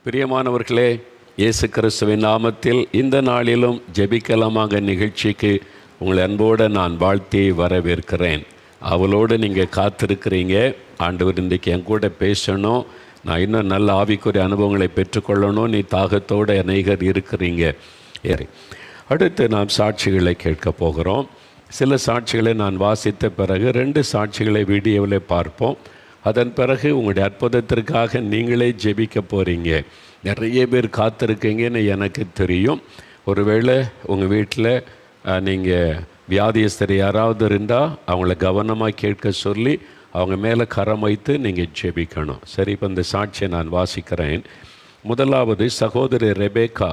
பிரியமானவர்களே, இயேசு கிறிஸ்துவின் நாமத்தில் இந்த நாளிலும் ஜெபிக்கலாமாக நிகழ்ச்சிக்கு உங்களை அன்போடு நான் வாழ்த்தி வரவேற்கிறேன். அவளோடு நீங்கள் காத்திருக்கிறீங்க. ஆண்டவர் இன்றைக்கு என் கூட பேசணும், நான் இன்னும் நல்ல ஆவிக்குரிய அனுபவங்களை பெற்றுக்கொள்ளணும், நீ தாகத்தோடு அநேகர் இருக்கிறீங்க. அடுத்து நாம் சாட்சிகளை கேட்க போகிறோம். சில சாட்சிகளை நான் வாசித்த பிறகு 2 சாட்சிகளை வீடியோவில் பார்ப்போம். அதன் பிறகு உங்களுடைய அற்புதத்திற்காக நீங்களே ஜெபிக்க போகிறீங்க. நிறைய பேர் காத்திருக்கீங்கன்னு எனக்கு தெரியும். ஒருவேளை உங்கள் வீட்டில் நீங்கள் வியாதியஸ்தர் யாராவது இருந்தால் அவங்கள கவனமாக கேட்க சொல்லி அவங்க மேலே கரம் வைத்து நீங்கள் ஜெபிக்கணும். சரி, இப்போ இந்த சாட்சியை நான் வாசிக்கிறேன். முதலாவது சகோதரி ரெபேக்கா,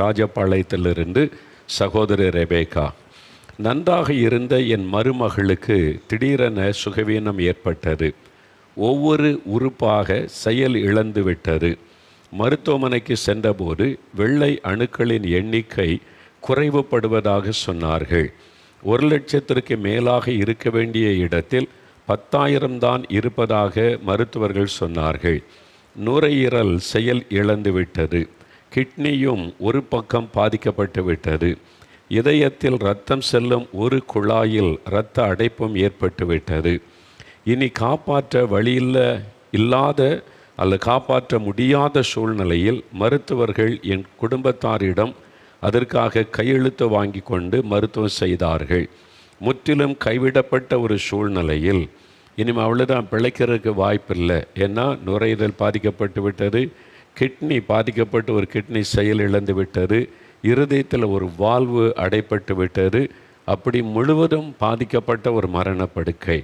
ராஜபாளையத்திலிருந்து சகோதரி ரெபேக்கா. நன்றாக இருந்த என் மருமகளுக்கு திடீரென சுகவீனம் ஏற்பட்டது. ஒவ்வொரு உறுப்பாக செயல் இழந்து விட்டது. மருத்துவமனைக்கு சென்றபோது வெள்ளை அணுக்களின் எண்ணிக்கை குறைவுபடுவதாக சொன்னார்கள். 1,00,000க்கு மேலாக இருக்க வேண்டிய இடத்தில் 10,000 தான் இருப்பதாக மருத்துவர்கள் சொன்னார்கள். நுரையீரல் செயல் இழந்து விட்டது. கிட்னியும் ஒரு பக்கம் பாதிக்கப்பட்டு விட்டது. இதயத்தில் இரத்தம் செல்லும் ஒரு குழாயில் இரத்த அடைப்பும் ஏற்பட்டுவிட்டது. இனி காப்பாற்ற இல்லாத அல்லது காப்பாற்ற முடியாத சூழ்நிலையில் மருத்துவர்கள் என் குடும்பத்தாரிடம் அதற்காக கையெழுத்து வாங்கி கொண்டு மருத்துவம் செய்தார்கள். முற்றிலும் கைவிடப்பட்ட ஒரு சூழ்நிலையில் இனிமேல் அவ்வளோதான், பிழைக்கிறதுக்கு வாய்ப்பில்லை. ஏன்னா நுரையீரல் பாதிக்கப்பட்டு விட்டது, கிட்னி பாதிக்கப்பட்டு ஒரு கிட்னி செயல் இழந்து விட்டது, இருதயத்தில் ஒரு வால்வு அடைப்பட்டு விட்டது. அப்படி முழுவதும் பாதிக்கப்பட்ட ஒரு மரணப்படுக்கை,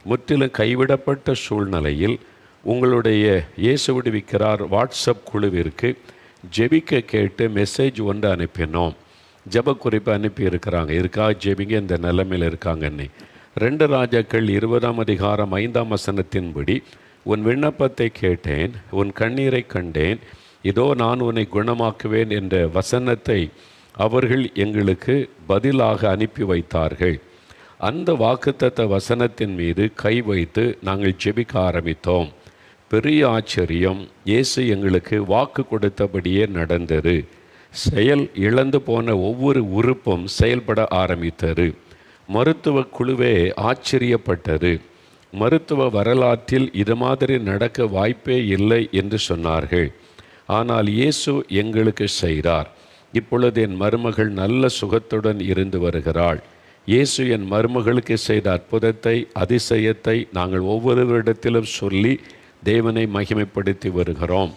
முற்றிலும் கைவிடப்பட்ட சூழ்நிலையில் உங்களுடைய இயேசு விடுவிக்கிறார் வாட்ஸ்அப் குழுவிற்கு ஜெபிக்க கேட்டு மெசேஜ் ஒன்று அனுப்பினோம். ஜெப குறிப்பு அனுப்பியிருக்கிறாங்க. இதுக்காக ஜெபிங்க, இந்த நிலைமையில் இருக்காங்கன்னு. 2 ராஜாக்கள் 20ஆம் அதிகாரம் 5ஆம் வசனத்தின்படி, உன் விண்ணப்பத்தை கேட்டேன், உன் கண்ணீரை கண்டேன், இதோ நான் உன்னை குணமாக்குவேன் என்ற வசனத்தை அவர்கள் எங்களுக்கு பதிலாக அனுப்பி வைத்தார்கள். அந்த வாக்குத்தத்த வசனத்தின் மீது கை வைத்து நாங்கள் ஜெபிக்க ஆரம்பித்தோம். பெரிய ஆச்சரியம், இயேசு எங்களுக்கு வாக்கு கொடுத்தபடியே நடந்தது. செயல் இழந்து போன ஒவ்வொரு உறுப்பும் செயல்பட ஆரம்பித்தது. மருத்துவ குழுவே ஆச்சரியப்பட்டது. மருத்துவ வரலாற்றில் இது மாதிரி நடக்க வாய்ப்பே இல்லை என்று சொன்னார்கள். ஆனால் இயேசு எங்களுக்கு செய்தார். இப்பொழுது என் மருமகள் நல்ல சுகத்துடன் இருந்து வருகிறாள். இயேசு என் மருமகளுக்கு செய்த அற்புதத்தை, அதிசயத்தை நாங்கள் ஒவ்வொருவரிடத்திலும் சொல்லி தேவனை மகிமைப்படுத்தி வருகிறோம்.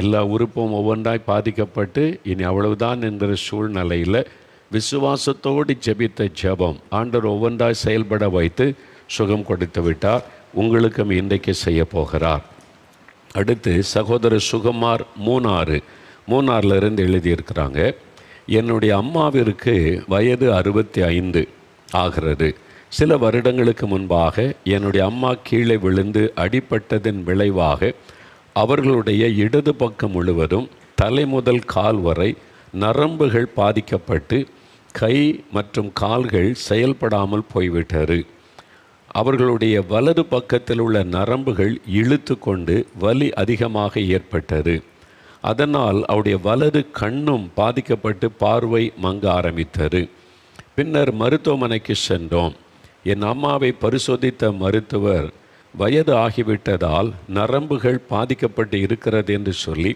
எல்லா உறுப்பும் ஒவ்வொன்றாய் பாதிக்கப்பட்டு இனி அவ்வளவுதான் என்கிற சூழ்நிலையில் விசுவாசத்தோடு ஜெபித்த ஜெபம் ஆண்டவர் ஒவ்வொன்றாய் செயல்பட வைத்து சுகம் கொடுத்து விட்டார். உங்களுக்கும் இன்றைக்கு செய்ய போகிறார். அடுத்து சகோதரர் சுகுமார் மூணாறிலிருந்து எழுதியிருக்கிறாங்க. என்னுடைய அம்மாவிற்கு வயது 65 ஆகிறது. சில வருடங்களுக்கு முன்பாக என்னுடைய அம்மா கீழே விழுந்து அடிபட்டதன் விளைவாக அவர்களுடைய இடது பக்கம் முழுவதும் தலை முதல் கால் வரை நரம்புகள் பாதிக்கப்பட்டு கை மற்றும் கால்கள் செயல்படாமல் போய்விட்டது. அவர்களுடைய வலது பக்கத்தில் உள்ள நரம்புகள் இழுத்து கொண்டு வலி அதிகமாக ஏற்பட்டது. அதனால் அவருடைய வலது கண்ணும் பாதிக்கப்பட்டு பார்வை மங்க ஆரம்பித்தது. பின்னர் மருத்துவமனைக்கு சென்றோம். என் அம்மாவை பரிசோதித்த மருத்துவர் வயது ஆகிவிட்டதால் நரம்புகள் பாதிக்கப்பட்டு இருக்கிறது என்று சொல்லி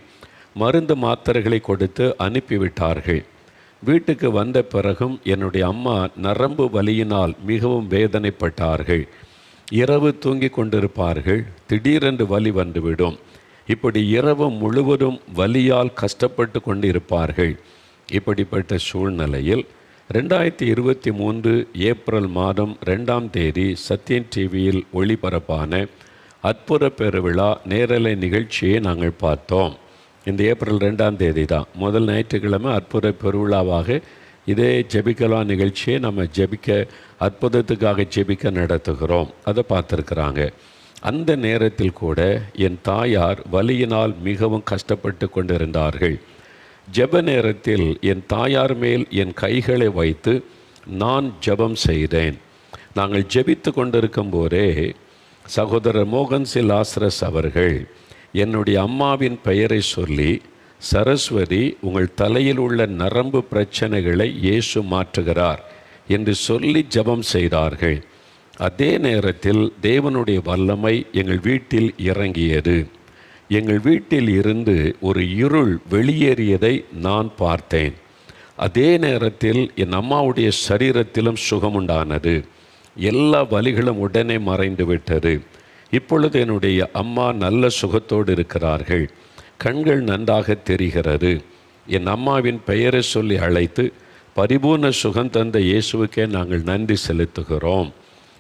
மருந்து மாத்திரைகளை கொடுத்து அனுப்பிவிட்டார்கள். வீட்டுக்கு வந்த பிறகும் என்னுடைய அம்மா நரம்பு வலியினால் மிகவும் வேதனைப்பட்டார்கள். இரவு தூங்கி கொண்டிருப்பார்கள், திடீரென்று வலி வந்துவிடும். இப்படி இரவு முழுவதும் வலியால் கஷ்டப்பட்டு கொண்டிருப்பார்கள். இப்படிப்பட்ட சூழ்நிலையில் 2023 ஏப்ரல் மாதம் 2ஆம் தேதி சத்யன் டிவியில் ஒளிபரப்பான அற்புத பெருவிழா நேரலை நிகழ்ச்சியை நாங்கள் பார்த்தோம். இந்த ஏப்ரல் 2ஆம் தேதி தான் முதல் ஞாயிற்றுக்கிழமை அற்புத பெருவிழாவாக இதே ஜெபிக்கலாம் நிகழ்ச்சியை நம்ம அற்புதத்துக்காக ஜெபிக்க நடத்துகிறோம். அதை பார்த்துருக்குறாங்க. அந்த நேரத்தில் கூட என் தாயார் வலியினால் மிகவும் கஷ்டப்பட்டு கொண்டிருந்தார்கள். ஜெப நேரத்தில் என் தாயார் மேல் என் கைகளை வைத்து நான் ஜெபம் செய்தேன். நாங்கள் ஜெபித்து கொண்டிருக்கும் போதே சகோதரர் மோகன் சி லாசரஸ் அவர்கள் என்னுடைய அம்மாவின் பெயரை சொல்லி, சரஸ்வதி, உங்கள் தலையில் உள்ள நரம்பு பிரச்சனைகளை இயேசு மாற்றுகிறார் என்று சொல்லி ஜெபம் செய்தார்கள். அதே நேரத்தில் தேவனுடைய வல்லமை எங்கள் வீட்டில் இறங்கியது. எங்கள் வீட்டில் இருந்து ஒரு இருள் வெளியேறியதை நான் பார்த்தேன். அதே நேரத்தில் என் அம்மாவுடைய சரீரத்திலும் சுகமுண்டானது. எல்லா வலிகளும் உடனே மறைந்து விட்டது. இப்பொழுது என்னுடைய அம்மா நல்ல சுகத்தோடு இருக்கிறார்கள். கண்கள் நன்றாக தெரிகிறது. என் அம்மாவின் பெயரை சொல்லி அழைத்து பரிபூர்ண சுகம் தந்த இயேசுவுக்கே நாங்கள் நன்றி செலுத்துகிறோம்.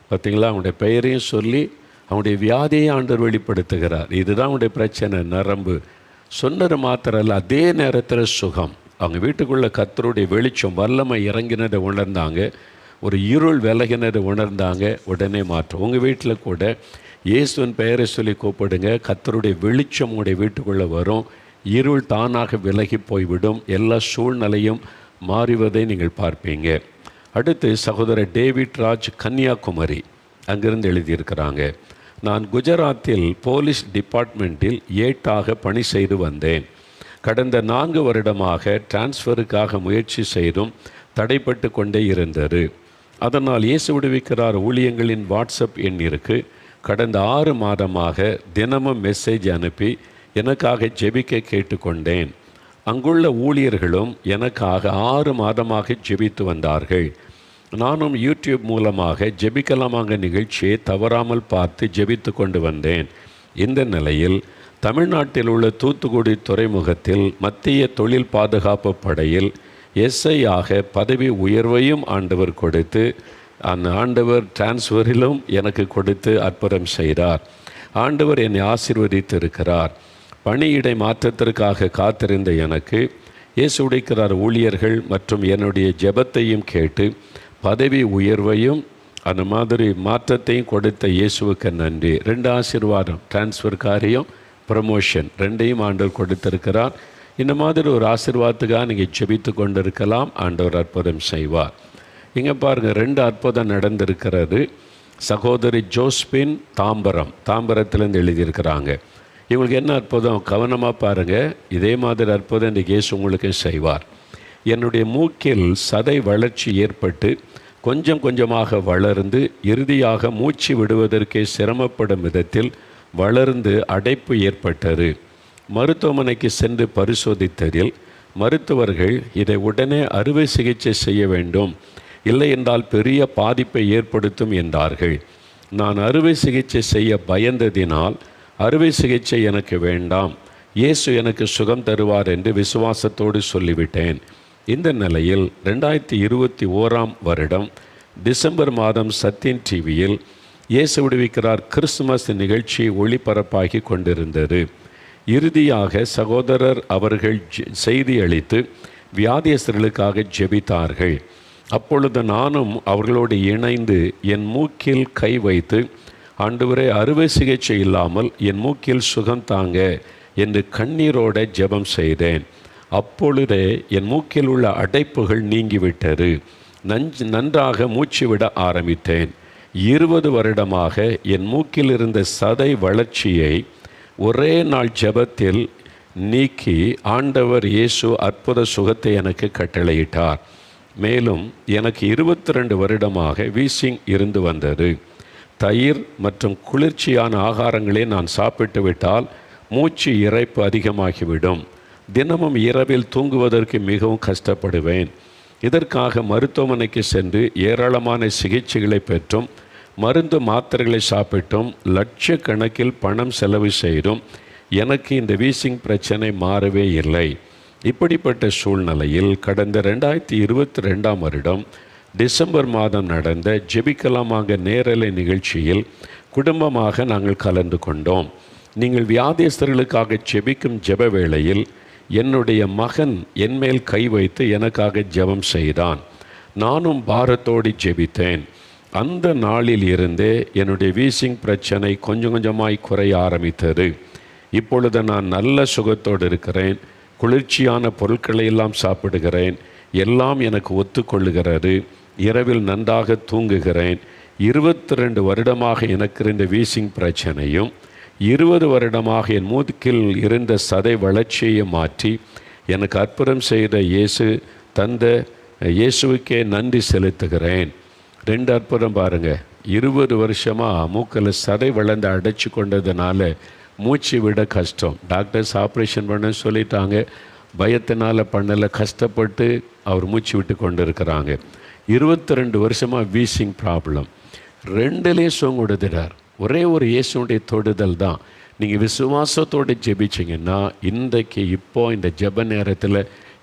பார்த்திங்களா, அவனுடைய பெயரையும் சொல்லி அவனுடைய வியாதியை ஆண்டவர் வெளிப்படுத்துகிறார். இதுதான் அவனுடைய பிரச்சனை, நரம்பு. சொன்னது மாத்திரம் இல்லை, அதே நேரத்தில் சுகம். அவங்க வீட்டுக்குள்ளே கர்த்தருடைய வெளிச்சம் வல்லமை இறங்கினதை உணர்ந்தாங்க. ஒரு இருள் விலகினதை உணர்ந்தாங்க. உடனே மாற்றம். உங்கள் வீட்டில் கூட இயேசுவின் பெயரை சொல்லி கூப்பிடுங்க. கர்த்தருடைய வெளிச்சம் உங்களுடைய வீட்டுக்குள்ளே வரும். இருள் தானாக விலகி போய்விடும். எல்லா சூழ்நிலையும் மாறுவதை நீங்கள் பார்ப்பீங்க. அடுத்து சகோதரர் டேவிட் ராஜ், கன்னியாகுமரி, அங்கிருந்து எழுதியிருக்கிறாங்க. நான் குஜராத்தில் போலீஸ் டிபார்ட்மெண்ட்டில் ஏட்டாக பணி செய்து வந்தேன். கடந்த 4 வருடமாக டிரான்ஸ்ஃபருக்காக முயற்சி செய்தும் தடைப்பட்டு கொண்டே இருந்தது. அதனால் இயேசு விடுவிக்கிறார் ஊழியங்களின் வாட்ஸ்அப் எண்ணிற்கு கடந்த 6 மாதமாக தினமும் மெசேஜ் அனுப்பி எனக்காக ஜெபிக்க கேட்டுக்கொண்டேன். அங்குள்ள ஊழியர்களும் எனக்காக 6 மாதமாக ஜெபித்து வந்தார்கள். நானும் யூடியூப் மூலமாக ஜெபிக்கலாமாங்க நிகழ்ச்சியை தவறாமல் பார்த்து ஜெபித்து கொண்டு வந்தேன். இந்த நிலையில் தமிழ்நாட்டில் உள்ள தூத்துக்குடி துறைமுகத்தில் மத்திய தொழில் பாதுகாப்பு படையில் எஸ்ஐ ஆக பதவி உயர்வையும் ஆண்டவர் கொடுத்து, அந்த ஆண்டவர் டிரான்ஸ்ஃபரிலும் எனக்கு கொடுத்து அற்புதம் செய்தார். ஆண்டவர் என்னை ஆசீர்வதித்து இருக்கிறார். பணியிடை மாற்றத்திற்காக காத்திருந்த எனக்கு இயேசு உடைக்கிறார் ஊழியர்கள் மற்றும் என்னுடைய ஜெபத்தையும் கேட்டு பதவி உயர்வையும் அந்த மாதிரி மாற்றத்தையும் கொடுத்த இயேசுவுக்கு நன்றி. 2 ஆசீர்வாதம், டிரான்ஸ்ஃபர் காரியம், ப்ரமோஷன், 2ஐயும் ஆண்டவர் கொடுத்திருக்கிறார். இந்த மாதிரி ஒரு ஆசீர்வாதத்துக்காக நீங்கள் ஜெபித்து கொண்டு இருக்கலாம். ஆண்டவர் அற்புதம் செய்வார். இங்கே பாருங்கள், 2 அற்புதம் நடந்திருக்கிறது. சகோதரி ஜோஸ்பின், தாம்பரத்திலேருந்து எழுதியிருக்கிறாங்க. இவங்களுக்கு என்ன அற்புதம், கவனமாக பாருங்கள். இதே மாதிரி அற்புதம் இந்த இயேசு உங்களுக்கு செய்வார். என்னுடைய மூக்கில் சதை வளர்ச்சி ஏற்பட்டு கொஞ்சம் கொஞ்சமாக வளர்ந்து இறுதியாக மூச்சு விடுவதற்கே சிரமப்படும் விதத்தில் வளர்ந்து அடைப்பு ஏற்பட்டது. மருத்துவமனைக்கு சென்று பரிசோதித்ததில் மருத்துவர்கள் இதை உடனே அறுவை சிகிச்சை செய்ய வேண்டும், இல்லை என்றால் பெரிய பாதிப்பை ஏற்படுத்தும் என்றார்கள். நான் அறுவை சிகிச்சை செய்ய பயந்ததினால் அறுவை சிகிச்சை எனக்கு வேண்டாம், இயேசு எனக்கு சுகம் தருவார் என்று விசுவாசத்தோடு சொல்லிவிட்டேன். இந்த நிலையில் 2021 வருடம் டிசம்பர் மாதம் சத்தியன் டிவியில் இயேசு விடுவிக்கிறார் கிறிஸ்துமஸ் நிகழ்ச்சி ஒளிபரப்பாகி கொண்டிருந்தது. இறுதியாக சகோதரர் அவர்கள் செய்தி அளித்து வியாதியஸ்தர்களுக்காக ஜெபித்தார்கள். அப்பொழுது நானும் அவர்களோடு இணைந்து என் மூக்கில் கை வைத்து, ஆண்டவரே, அறுவை சிகிச்சை இல்லாமல் என் மூக்கில் சுகம் தாங்க என்று கண்ணீரோட ஜெபம் செய்தேன். அப்பொழுதே என் மூக்கில் உள்ள அடைப்புகள் நீங்கிவிட்டது. நன்றாக மூச்சு விட ஆரம்பித்தேன். 20 வருடமாக என் மூக்கில் இருந்த சதை வளர்ச்சியை ஒரே நாள் ஜெபத்தில் நீக்கி ஆண்டவர் இயேசு அற்புத சுகத்தை எனக்கு கட்டளையிட்டார். மேலும் எனக்கு 22 வருடமாக வீசிங் இருந்து வந்தது. தயிர் மற்றும் குளிர்ச்சியான ஆகாரங்களே நான் சாப்பிட்டு விட்டால் மூச்சு இரைப்பு அதிகமாகிவிடும். தினமும் இரவில் தூங்குவதற்கு மிகவும் கஷ்டப்படுவேன். இதற்காக மருத்துவமனைக்கு சென்று ஏராளமான சிகிச்சைகளை பெற்றும் மருந்து மாத்திரைகளை சாப்பிட்டும் லட்சக்கணக்கில் பணம் செலவு செய்தும் எனக்கு இந்த வீசிங் பிரச்சனை மாறவே இல்லை. இப்படிப்பட்ட சூழ்நிலையில் கடந்த 2022 வருடம் டிசம்பர் மாதம் நடந்த ஜெபிக்கலாமாக நேரலை நிகழ்ச்சியில் குடும்பமாக நாங்கள் கலந்து கொண்டோம். நீங்கள் வியாதியஸ்தர்களுக்காக ஜெபிக்கும் ஜெப வேளையில் என்னுடைய மகன் என்மேல் கை வைத்து எனக்காக ஜெபம் செய்தான். நானும் பாரத்தோடு ஜெபித்தேன். அந்த நாளில் இருந்தே என்னுடைய வீசிங் பிரச்சனை கொஞ்சம் கொஞ்சமாய் குறைய ஆரம்பித்தது. இப்பொழுது நான் நல்ல சுகத்தோடு இருக்கிறேன். குளிர்ச்சியான பொருட்களை எல்லாம் சாப்பிடுகிறேன். எல்லாம் எனக்கு ஒத்துக்கொள்ளுகிறது. இரவில் நன்றாக தூங்குகிறேன். 22 வருடமாக எனக்கு இருந்த வீசிங் பிரச்சனையும் 20 வருடமாக என் மூக்கில் இருந்த சதை வளர்ச்சியை மாற்றி எனக்கு அற்புதம் செய்த இயேசுவுக்கே நன்றி செலுத்துகிறேன். 2 அற்புதம் பாருங்கள். 20 வருஷமாக மூக்கில் சதை வளர்ந்து அடைச்சி கொண்டதுனால மூச்சு விட கஷ்டம். டாக்டர்ஸ் ஆப்ரேஷன் பண்ண சொல்லிட்டாங்க. பயத்தினால் பண்ணலை, கஷ்டப்பட்டு அவர் மூச்சு விட்டு கொண்டு இருக்கிறாங்க. 22 வருஷமாக வீசிங் ப்ராப்ளம். 2லேயும் சுகம் கொடுத்துட்டார். ஒரே ஒரு இயேசுடைய தொடுதல் தான். நீங்கள் விசுவாசத்தோடு ஜெபிச்சிங்கன்னா இன்றைக்கு இந்த ஜெப நேரத்தில்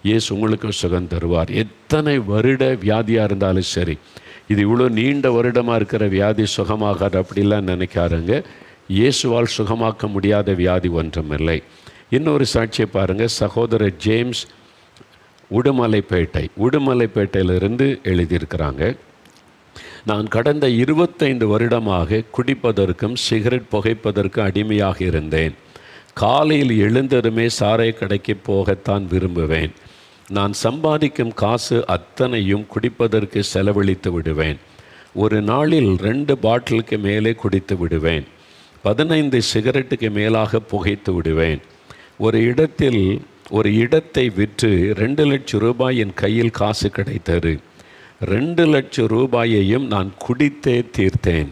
இயேசு உங்களுக்கு சுகம் தருவார். எத்தனை வருட வியாதியாக இருந்தாலும் சரி, இது இவ்வளோ நீண்ட வருடமாக இருக்கிற வியாதி சுகமாகாது அப்படிலாம் நினைக்காருங்க. இயேசுவால் சுகமாக்க முடியாத வியாதி ஒன்றுமில்லை. இன்னொரு சாட்சியை பாருங்கள். சகோதரர் ஜேம்ஸ் உடுமலைப்பேட்டையிலிருந்து எழுதியிருக்கிறாங்க. நான் கடந்த 25 வருடமாக குடிப்பதற்கும் சிகரெட் புகைப்பதற்கும் அடிமையாக இருந்தேன். காலையில் எழுந்ததுமே சாராய கடைக்கு போகத்தான் விரும்புவேன். நான் சம்பாதிக்கும் காசு அத்தனையும் குடிப்பதற்கு செலவழித்து விடுவேன். ஒரு நாளில் 2 பாட்டிலுக்கு மேலே குடித்து விடுவேன். 15 சிகரெட்டுக்கு மேலாக புகைத்து விடுவேன். ஒரு இடத்தை விற்று 2 லட்சம் ரூபாய் என் கையில் காசு கிடைத்தது. 2 லட்சம் ரூபாயையும் நான் குடித்தே தீர்த்தேன்.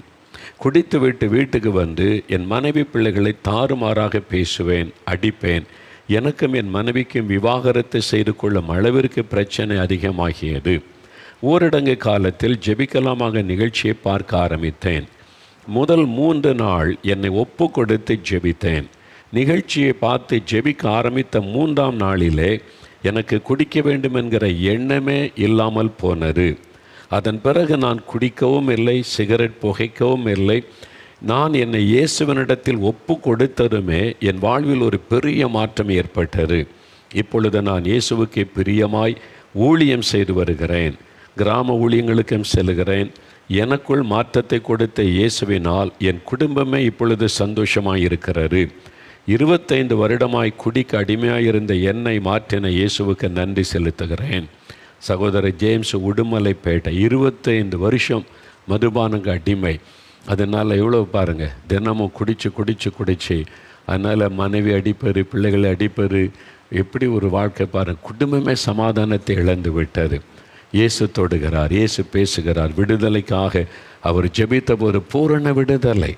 குடித்துவிட்டு வீட்டுக்கு வந்து என் மனைவி பிள்ளைகளை தாறுமாறாக பேசுவேன், அடிப்பேன். எனக்கும் என் மனைவிக்கும் விவாகரத்து செய்து கொள்ளும் அளவிற்கு பிரச்சனை அதிகமாகியது. ஊரடங்கு காலத்தில் ஜெபிக்கலாமாக நிகழ்ச்சியை பார்க்க ஆரம்பித்தேன். முதல் 3 நாள் என்னை ஒப்பு கொடுத்து ஜெபித்தேன். நிகழ்ச்சியை பார்த்து ஜெபிக்க ஆரம்பித்த 3ஆம் நாளிலே எனக்கு குடிக்க வேண்டும் என்கிற எண்ணமே இல்லாமல் போனது. அதன் பிறகு நான் குடிக்கவும் இல்லை, சிகரெட் புகைக்கவும் இல்லை. நான் என்னை இயேசுவனிடத்தில் ஒப்பு கொடுத்ததுமே என் வாழ்வில் ஒரு பெரிய மாற்றம் ஏற்பட்டது. இப்பொழுது நான் இயேசுவுக்கு பிரியமாய் ஊழியம் செய்து வருகிறேன். கிராம ஊழியங்களுக்கும் செல்கிறேன். எனக்குள் மாற்றத்தை கொடுத்த இயேசுவினால் என் குடும்பமே இப்பொழுது சந்தோஷமாக இருக்கிறது. 25 வருடமாய் குடிக்க அடிமையாயிருந்த என்னை மாற்றின இயேசுவுக்கு நன்றி செலுத்துகிறேன். சகோதரர் ஜேம்ஸ் உடுமலைப்பேட்டை 25 வருஷம் மதுபானங்க அடிமை. அதனால் எவ்வளோ பாருங்கள், தினமும் குடித்து அதனால் மனைவி அடிப்பது, பிள்ளைகளை அடிப்பது, எப்படி ஒரு வாழ்க்கை பாருங்கள். குடும்பமே சமாதானத்தை இழந்து விட்டது. இயேசு தொடுகிறார், இயேசு பேசுகிறார். விடுதலைக்காக அவர் ஜெபித்த ஒரு பூரண விடுதலை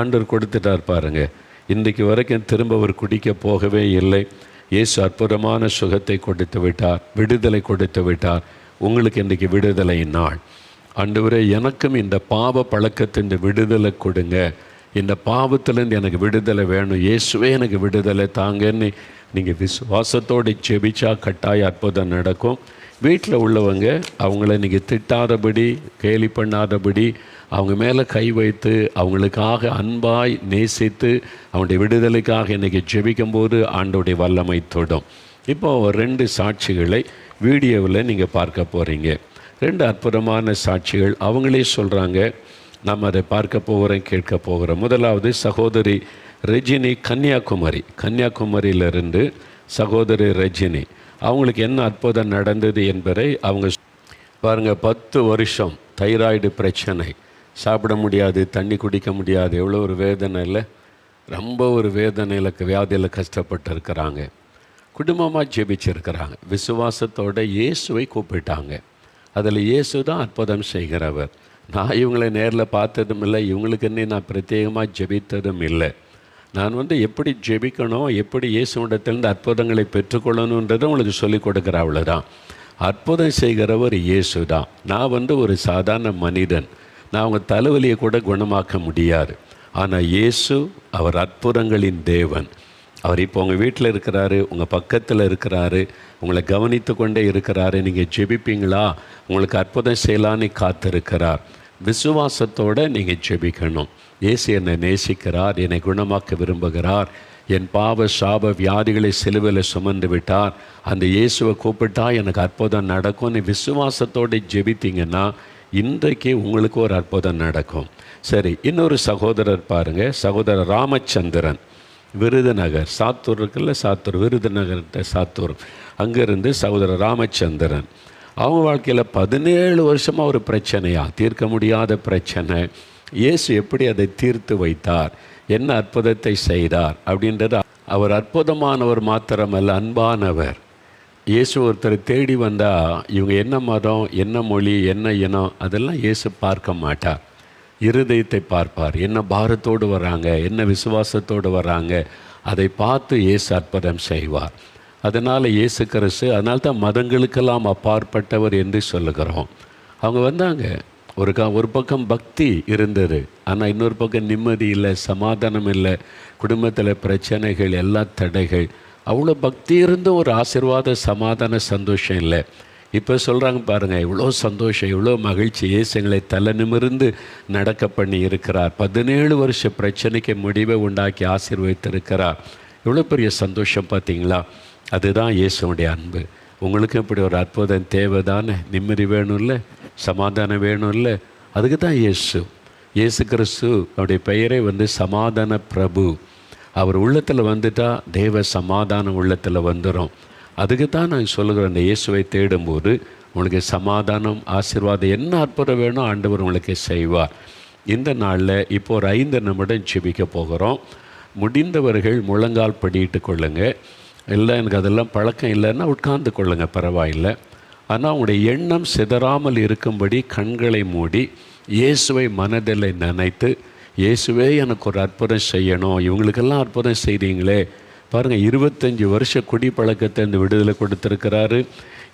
ஆண்டவர் கொடுத்துட்டார் பாருங்கள். இன்றைக்கு வரைக்கும் திரும்ப அவர் குடிக்க போகவே இல்லை. இயேசு அற்புதமான சுகத்தை கொடுத்து விட்டார், விடுதலை கொடுத்து விட்டார். உங்களுக்கு இன்றைக்கு விடுதலை நாள். ஆண்டவரே, எனக்கும் இந்த பாவ பழக்கத்தின் விடுதலை கொடுங்க. இந்த பாவத்திலேருந்து எனக்கு விடுதலை வேணும். இயேசுவே எனக்கு விடுதலை தாங்கன்னு நீங்கள் விசுவாசத்தோடு ஜெபிச்சா கட்டாய அற்புதம் நடக்கும். வீட்டில் உள்ளவங்க அவங்கள நீங்கள் திட்டாதபடி, கேலி பண்ணாதபடி, அவங்க மேலே கை வைத்து அவங்களுக்காக அன்பாய் நேசித்து அவனுடைய விடுதலைக்காக இன்றைக்கி ஜெபிக்கும்போது ஆண்டோடைய வல்லமை தொடும். இப்போது 2 சாட்சிகளை வீடியோவில் நீங்கள் பார்க்க போகிறீங்க. 2 அற்புதமான சாட்சிகள். அவங்களே சொல்கிறாங்க, நம்ம அதை பார்க்க போகிறோம், கேட்க போகிறோம். முதலாவது சகோதரி ரஜினி, கன்னியாகுமரியிலிருந்து சகோதரி ரஜினி. அவங்களுக்கு என்ன அற்புதம் நடந்தது என்பதை அவங்க பாருங்கள். 10 வருஷம் தைராய்டு பிரச்சனை, சாப்பிட முடியாது, தண்ணி குடிக்க முடியாது. எவ்வளோ ஒரு வேதனை இல்லை? ரொம்ப ஒரு வேதனையில் வியாதியில் கஷ்டப்பட்டு இருக்கிறாங்க. குடும்பமாக ஜெபிச்சிருக்கிறாங்க. விசுவாசத்தோட இயேசுவை கூப்பிட்டாங்க. அதில் இயேசு தான் அற்புதம் செய்கிறவர். நான் இவங்களை நேரில் பார்த்ததும் இல்லை, இவங்களுக்குன்னே நான் பிரத்யேகமாக ஜெபித்ததும் இல்லை. நான் எப்படி ஜெபிக்கணும், எப்படி இயேசுவிடத்திலிருந்து அற்புதங்களை பெற்றுக்கொள்ளணுன்றதை உங்களுக்கு சொல்லிக் கொடுக்குற அவ்வளோதான். அற்புதம் செய்கிறவர் இயேசு தான். நான் ஒரு சாதாரண மனிதன். நான் அவங்க தலைவலியை கூட குணமாக்க முடியாது. ஆனால் இயேசு அவர் அற்புதங்களின் தேவன். அவர் இப்போ உங்கள் வீட்டில் இருக்கிறாரு, உங்கள் பக்கத்தில் இருக்கிறாரு, உங்களை கவனித்து கொண்டே இருக்கிறாரு. நீங்கள் ஜெபிப்பீங்களா, உங்களுக்கு அற்புதம் செய்யலான்னு காத்திருக்கிறார். விசுவாசத்தோடு நீங்கள் ஜெபிக்கணும். இயேசு என்னை நேசிக்கிறார், என்னை குணமாக்க விரும்புகிறார், என் பாவ சாப வியாதிகளை சிலுவையில் சுமந்து விட்டார், அந்த இயேசுவை கூப்பிட்டா எனக்கு அற்புதம் நடக்கும்னு விசுவாசத்தோடு ஜெபித்தீங்கன்னா இன்றைக்கு உங்களுக்கு ஒரு அற்புதம் நடக்கும். சரி, இன்னொரு சகோதரர் பாருங்கள். சகோதரர் ராமச்சந்திரன், விருதுநகர், சாத்தூர் இருக்குல்ல, சாத்தூர், விருதுநகர்கிட்ட சாத்தூர், அங்கேருந்து சகோதரர் ராமச்சந்திரன். அவங்க வாழ்க்கையில் 17 வருஷமாக ஒரு பிரச்சனையாக, தீர்க்க முடியாத பிரச்சனை. இயேசு எப்படி அதை தீர்த்து வைத்தார், என்ன அற்புதத்தை செய்தார் அப்படின்றது. அவர் அற்புதமானவர் மாத்திரமல்ல, அன்பானவர். இயேசு ஒருத்தரை தேடி வந்தால் இவங்க என்ன மதம், என்ன மொழி, என்ன இனம், அதெல்லாம் இயேசு பார்க்க மாட்டார். இருதயத்தை பார்ப்பார். என்ன பாரத்தோடு வராங்க, என்ன விசுவாசத்தோடு வராங்க, அதை பார்த்து இயேசு அற்புதம் செய்வார். அதனால் இயேசு கிறிஸ்து, அதனால்தான் மதங்களுக்கெல்லாம் அப்பாற்பட்டவர் என்று சொல்லுகிறோம். அவங்க வந்தாங்க, ஒரு பக்கம் பக்தி இருந்தது, ஆனால் இன்னொரு பக்கம் நிம்மதி இல்லை, சமாதானம் இல்லை, குடும்பத்தில் பிரச்சனைகள், எல்லா தடைகள். அவ்வளோ பக்தி இருந்தும் ஒரு ஆசீர்வாத சமாதான சந்தோஷம் இல்லை. இப்போ சொல்கிறாங்க பாருங்கள், இவ்வளோ சந்தோஷம், இவ்வளோ மகிழ்ச்சி, இயேசுங்களை தலை நிமிர்ந்து நடக்க பண்ணி இருக்கிறார். 17 வருஷ பிரச்சனைக்கு முடிவை உண்டாக்கி ஆசீர்வதித்திருக்கிறார். இவ்வளோ பெரிய சந்தோஷம் பார்த்தீங்களா? அதுதான் இயேசுடைய அன்பு. உங்களுக்கும் இப்படி ஒரு அற்புதம் தேவைதானே? நிம்மதி வேணும் இல்லை, சமாதானம் வேணும் இல்லை? அதுக்கு தான் இயேசு கிறிஸ்து, அவருடைய பெயரே சமாதான பிரபு. அவர் உள்ளத்தில் வந்துட்டால் தேவ சமாதானம் உள்ளத்தில் வந்துடும். அதுக்கு தான் நான் சொல்லுகிறேன், இந்த இயேசுவை தேடும்போது உங்களுக்கு சமாதானம், ஆசீர்வாதம், என்ன அற்புதம் வேணும் ஆண்டவர் உங்களுக்கு செய்வார். இந்த நாளில் இப்போ ஒரு 5 நிமிடம் ஜெபிக்க போகிறோம். முடிந்தவர்கள் முழங்கால் படிட்டு கொள்ளுங்கள். இல்லை எனக்கு அதெல்லாம் பழக்கம் இல்லைன்னா உட்கார்ந்து கொள்ளுங்கள், பரவாயில்லை. ஆனால் உங்களுடைய எண்ணம் சிதறாமல் இருக்கும்படி கண்களை மூடி இயேசுவை மனதில் நினைத்து, இயேசுவே எனக்கு ஒரு அற்புதம் செய்யணும், இவங்களுக்கெல்லாம் அற்புதம் செய்கிறீங்களே பாருங்கள். 25 வருஷ குடிப்பழக்கத்தை இந்த விடுதலை கொடுத்துருக்கிறாரு.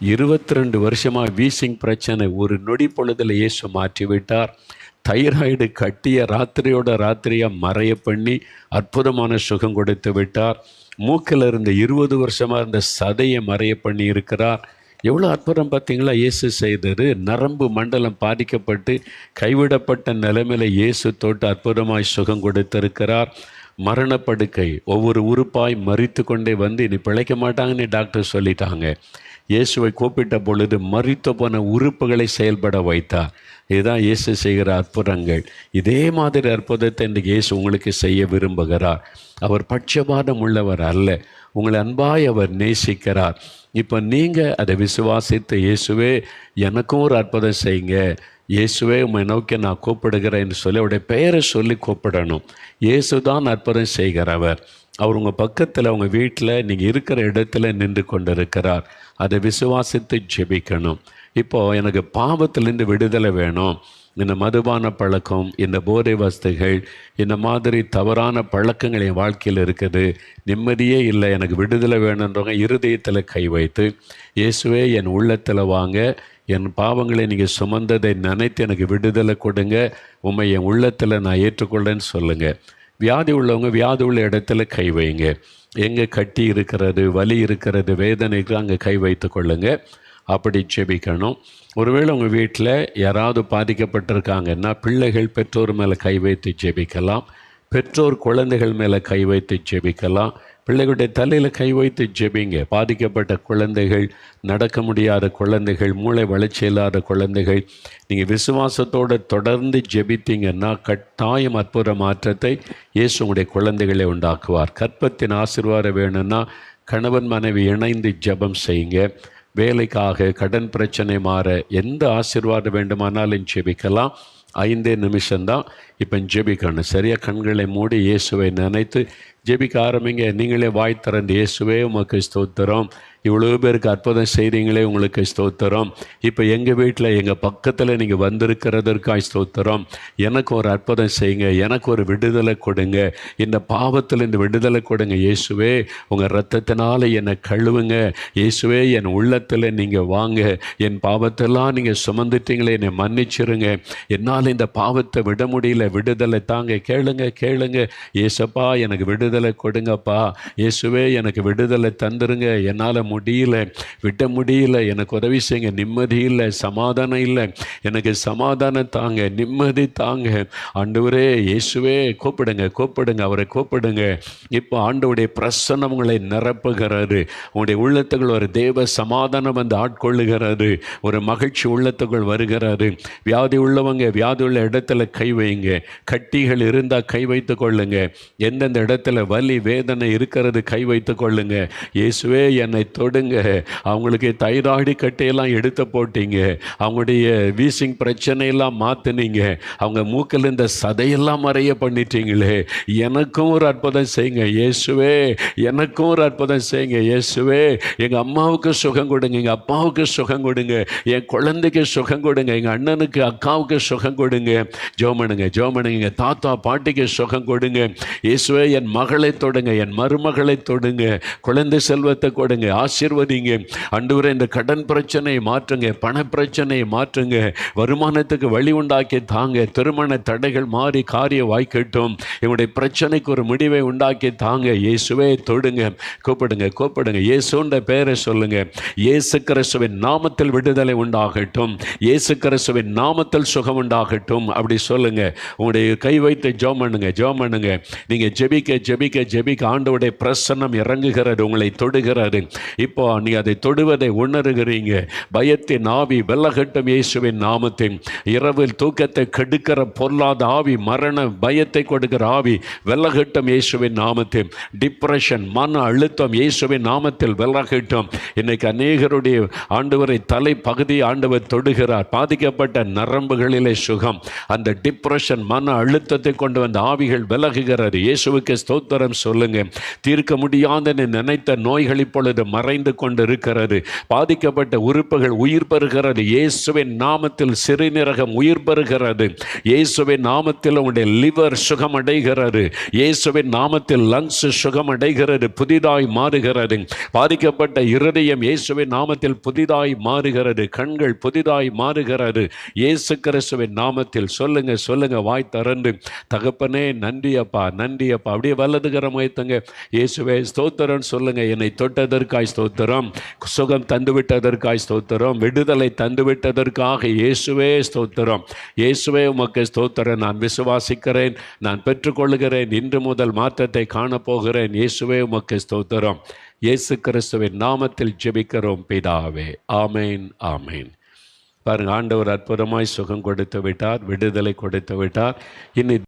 22 வருஷமாக வீசிங் பிரச்சனை ஒரு நொடி பொழுதில் இயேசு மாற்றிவிட்டார். தைராய்டு கட்டிய ராத்திரியாக மறைய பண்ணி அற்புதமான சுகம் கொடுத்து விட்டார். மூக்கில் இருந்த 20 வருஷமாக இருந்த சதையை மறைய பண்ணி இருக்கிறார். எவ்வளோ அற்புதம் பார்த்தீங்களா இயேசு செய்தது. நரம்பு மண்டலம் பாதிக்கப்பட்டு கைவிடப்பட்ட நிலைமையில் இயேசு தொட்டு அற்புதமாய் சுகம் கொடுத்திருக்கிறார். மரணப்படுக்கை ஒவ்வொரு உறுப்பாய் மரித்து கொண்டே இனி பிழைக்க மாட்டாங்கன்னு டாக்டர் சொல்லிட்டாங்க. இயேசுவை கூப்பிட்ட பொழுது மரித்து போன உறுப்புகளை செயல்பட வைத்தார். இதுதான் இயேசு செய்கிற அற்புதங்கள். இதே மாதிரி அற்புதத்தை இன்றைக்கு இயேசு உங்களுக்கு செய்ய விரும்புகிறார். அவர் பட்சபாதம் உள்ளவர் அல்ல, உங்களை அன்பாய் அவர் நேசிக்கிறார். இப்போ நீங்கள் அதை விசுவாசித்து, இயேசுவே எனக்கும் ஒரு அற்புதம் செய்யுங்க, இயேசுவே உம்மை நோக்கி நான் கூப்பிடுகிறேன் என்று சொல்லி அவருடைய பெயரை சொல்லி கூப்பிடணும். இயேசு தான் அற்புதம் செய்கிறவர். அவர் உங்கள் பக்கத்தில், உங்கள் வீட்டில், நீங்கள் இருக்கிற இடத்துல நின்று கொண்டிருக்கிறார். அதை விசுவாசித்து ஜெபிக்கணும். இப்போது எனக்கு பாவத்திலேருந்து விடுதலை வேணும், இந்த மதுபான பழக்கம், இந்த போதை வஸ்துகள், இந்த மாதிரி தவறான பழக்கங்கள் என் வாழ்க்கையில் இருக்குது, நிம்மதியே இல்லை, எனக்கு விடுதலை வேணுன்றவங்க இருதயத்தில் கை வைத்து, இயேசுவே என் உள்ளத்தில் வாங்க, என் பாவங்களை நீங்கள் சுமந்ததை நினைத்து எனக்கு விடுதலை கொடுங்க, உம்மை என் உள்ளத்தில் நான் ஏற்றுக்கொள்ளேன்னு சொல்லுங்கள். வியாதி உள்ளவங்க வியாதி உள்ள இடத்துல கை வைங்க. எங்கே கட்டி இருக்கிறது, வலி இருக்கிறது, வேதனைக்கு அங்கே கை வைத்து கொள்ளுங்க. அப்படி ஜெபிக்கணும். ஒருவேளை உங்கள் வீட்டில் யாராவது பாதிக்கப்பட்டிருக்காங்கன்னா பிள்ளைகள் பெற்றோர் மேலே கை வைத்து ஜெபிக்கலாம். பெற்றோர் குழந்தைகள் மேலே கை வைத்து ஜெபிக்கலாம். பிள்ளைகளுடைய தலையில் கை வைத்து ஜெபிங்க. பாதிக்கப்பட்ட குழந்தைகள், நடக்க முடியாத குழந்தைகள், மூளை வளர்ச்சி இல்லாத குழந்தைகள், நீங்கள் விசுவாசத்தோடு தொடர்ந்து ஜெபித்தீங்கன்னா கட்டாயம் அற்புத மாற்றத்தை இயேசு உங்களுடைய குழந்தைகளை உண்டாக்குவார். கற்பத்தின் ஆசீர்வாதம் வேணும்னா கணவன் மனைவி இணைந்து ஜெபம் செய்யுங்க. வேலைக்காக, கடன் பிரச்சனை மாற, எந்த ஆசீர்வாதம் வேண்டுமானாலும் ஜெபிக்கலாம். 5 நிமிஷம்தான் இப்போ ஜெபிக்கணும். சரியாக கண்களை மூடி இயேசுவை நினைத்து ஜெபிக்க ஆரம்பிங்க. நீங்களே வாய் திறந்து, இயேசுவே உமக்கு ஸ்தோத்திரம், இவ்வளோ பேருக்கு அற்புதம் செய்கிறீங்களே உங்களுக்கு ஸ்தோத்திரம், இப்போ எங்கள் வீட்டில் எங்கள் பக்கத்தில் நீங்கள் வந்திருக்கிறதற்காக ஸ்தோத்திரம், எனக்கு ஒரு அற்புதம் செய்யுங்க, எனக்கு ஒரு விடுதலை கொடுங்க, இந்த பாவத்தில் இந்த விடுதலை கொடுங்க இயேசுவே, உங்கள் இரத்தத்தினால என்னை கழுவுங்க இயேசுவே, என் உள்ளத்தில் நீங்கள் வாங்க, என் பாவத்தெல்லாம் நீங்கள் சுமந்துட்டீங்களே, என்னை மன்னிச்சிருங்க, என்னால் இந்த பாவத்தை விட முடியல, விடுதலை தாங்க. கேளுங்க இயேசப்பா எனக்கு விடுதலை கொடுங்கப்பா, இயேசுவே எனக்கு விடுதலை தந்துருங்க, என்னால் முடியல, விட முடியல, எனக்கு உதவி செய்யுங்க, நிம்மதி இல்லை, சமாதானம் இல்லை, எனக்கு சமாதானம் தாங்க, நிம்மதி தாங்க ஆண்டவரே. இயேசுவே கூப்பிடுங்க, அவரை கூப்பிடுங்க. இப்போ ஆண்டவருடைய பிரசன்னம் உங்களை நிரப்புகிறாரு. உங்களுடைய உள்ளத்துக்குள் ஒரு தேவ சமாதானம் வந்து ஆட்கொள்ளுகிறாரு. ஒரு மகிழ்ச்சி உள்ளத்துக்குள் வருகிறாரு. வியாதி உள்ளவங்க வியாதி உள்ள இடத்துல கை வைங்க. கட்டிகள் இருந்தால் கை வைத்து கொள்ளுங்க. எந்தெந்த இடத்துல உடம்புல வலி வேதனை இருக்கிறது கை வைத்து கொள்ளுங்க. இயேசுவே என்னை தொடுங்க. அவங்களுக்கு தைராய்டு கட்டையெல்லாம் எடுத்து போட்டீங்க, அவங்களுடைய வீசிங் பிரச்சனையெல்லாம் மாற்றினீங்க, அவங்க மூக்கில் இந்த சதையெல்லாம் மறைய பண்ணிட்டீங்களே, எனக்கும் ஒரு அற்புதம் செய்யுங்க இயேசுவே, எனக்கும் ஒரு அற்புதம் செய்யுங்க இயேசுவே. எங்கள் அம்மாவுக்கு சுகம் கொடுங்க, எங்கள் அப்பாவுக்கு சுகம் கொடுங்க, என் குழந்தைக்கு சுகம் கொடுங்க, எங்கள் அண்ணனுக்கு அக்காவுக்கு சுகம் கொடுங்க. ஜோமனுங்க ஜோமனுங்க. எங்கள் தாத்தா பாட்டிக்கு சுகம் கொடுங்க இயேசுவே. என் மகளை தொடுங்க, என் மருமகளை தொடுங்க, குழந்தை செல்வத்தை கொடுங்க, ஆசீர்வதிங்க ஆண்டவரே. இந்த கடன் பிரச்சனையை மாற்றுங்க, பண பிரச்சனையை மாற்றுங்க, வருமானத்துக்கு வழி உண்டாக்கி தாங்க, திருமண தடைகள் மாறி காரிய வாய்க்கட்டும், இவனுடைய பிரச்சனைக்கு ஒரு முடிவை உண்டாக்கி தாங்க இயேசுவே. தொடுங்க, கூப்பிடுங்க கூப்பிடுங்க, இயேசுன்ற பெயரை சொல்லுங்க. இயேசு கிறிஸ்துவின் நாமத்தில் விடுதலை உண்டாகட்டும், இயேசு கிறிஸ்துவின் நாமத்தில் சுகம் உண்டாகட்டும். அப்படி சொல்லுங்க. உங்களுடைய கை வைத்து ஜெபம் பண்ணுங்க ஜெபம் பண்ணுங்க. நீங்க ஜெபிக்க ஜெபிக்க ஜெபிக்க ஆண்டவருடைய பிரசன்னம் இறங்குகிறது, உங்களை தொடுகிறது. இப்போ நீ அதை தொடுவதை உணர்கிறீங்க. பயத்தின் ஆவி வெல்லகட்டும் இயேசுவின் நாமத்தில். இரவில் தூக்கத்தை கெடுக்கிற பொல்லாத ஆவி, மரண பயத்தை கொடுக்கிற ஆவி வெல்லகட்டும் இயேசுவின் நாமத்தில். டிப்ரெஷன் மன அழுத்தம் இயேசுவின் நாமத்தில் வெல்லகட்டும். இன்னைக்கு அநேகருடைய ஆண்டவரை தலை பகுதி ஆண்டவர் தொடுகிறார். பாதிக்கப்பட்ட நரம்புகளிலே சுகம். அந்த டிப்ரெஷன் மன அழுத்தத்தை கொண்டு வந்த ஆவிகள் விலகுகிறது. இயேசுவுக்கு ஸ்தோத்திரம் சொல்லுங்க. தீர்க்க முடியாத நினைத்த நோய்கள் இப்பொழுது மறைந்து கொண்டு இருக்கிறது. பாதிக்கப்பட்ட உறுப்புகள் உயிர் பெறுகிறது இயேசுவின் நாமத்தில். சிறுநீரகம் உயிர் பெறுகிறது இயேசுவின் நாமத்தில். உங்களுடைய லிவர் சுகம் அடைகிறது இயேசுவின் நாமத்தில். லங்ஸ் சுகம் அடைகிறது, புதிதாய் மாறுகிறது. பாதிக்கப்பட்ட இருதயம் இயேசுவின் நாமத்தில் புதிதாய் மாறுகிறது. கண்கள் புதிதாய் மாறுகிறது இயேசு கிறிஸ்துவின் நாமத்தில். சொல்லுங்க சொல்லுங்க, வாய் திறந்து. தகப்பனே நன்றி அப்பா நன்றி அப்பா. அப்படியே வலதுகரம் வைத்துங்க. இயேசுவே ஸ்தோத்திரம் சொல்லுங்க. என்னை தொட்டதற்காய் ஸ்தோத்திரம், சுகம் தந்துவிட்டதற்காய் ஸ்தோத்திரம், விடுதலை தந்துவிட்டதற்காக இயேசுவே ஸ்தோத்திரம். இயேசுவே உமக்கு ஸ்தோத்திரம். நான் விசுவாசிக்கிறேன், நான் பெற்றுக்கொள்கிறேன். இன்று முதல் மாற்றத்தை காணப்போகிறேன். இயேசுவே உமக்கு ஸ்தோத்திரம். இயேசு கிறிஸ்துவின் நாமத்தில் ஜெபிக்கிறோம் பிதாவே. ஆமேன் ஆமேன். பாருங்க, ஆண்டவர் அற்புதமாய் சுகம் கொடுத்து விட்டார், விடுதலை கொடுத்து விட்டார். இனி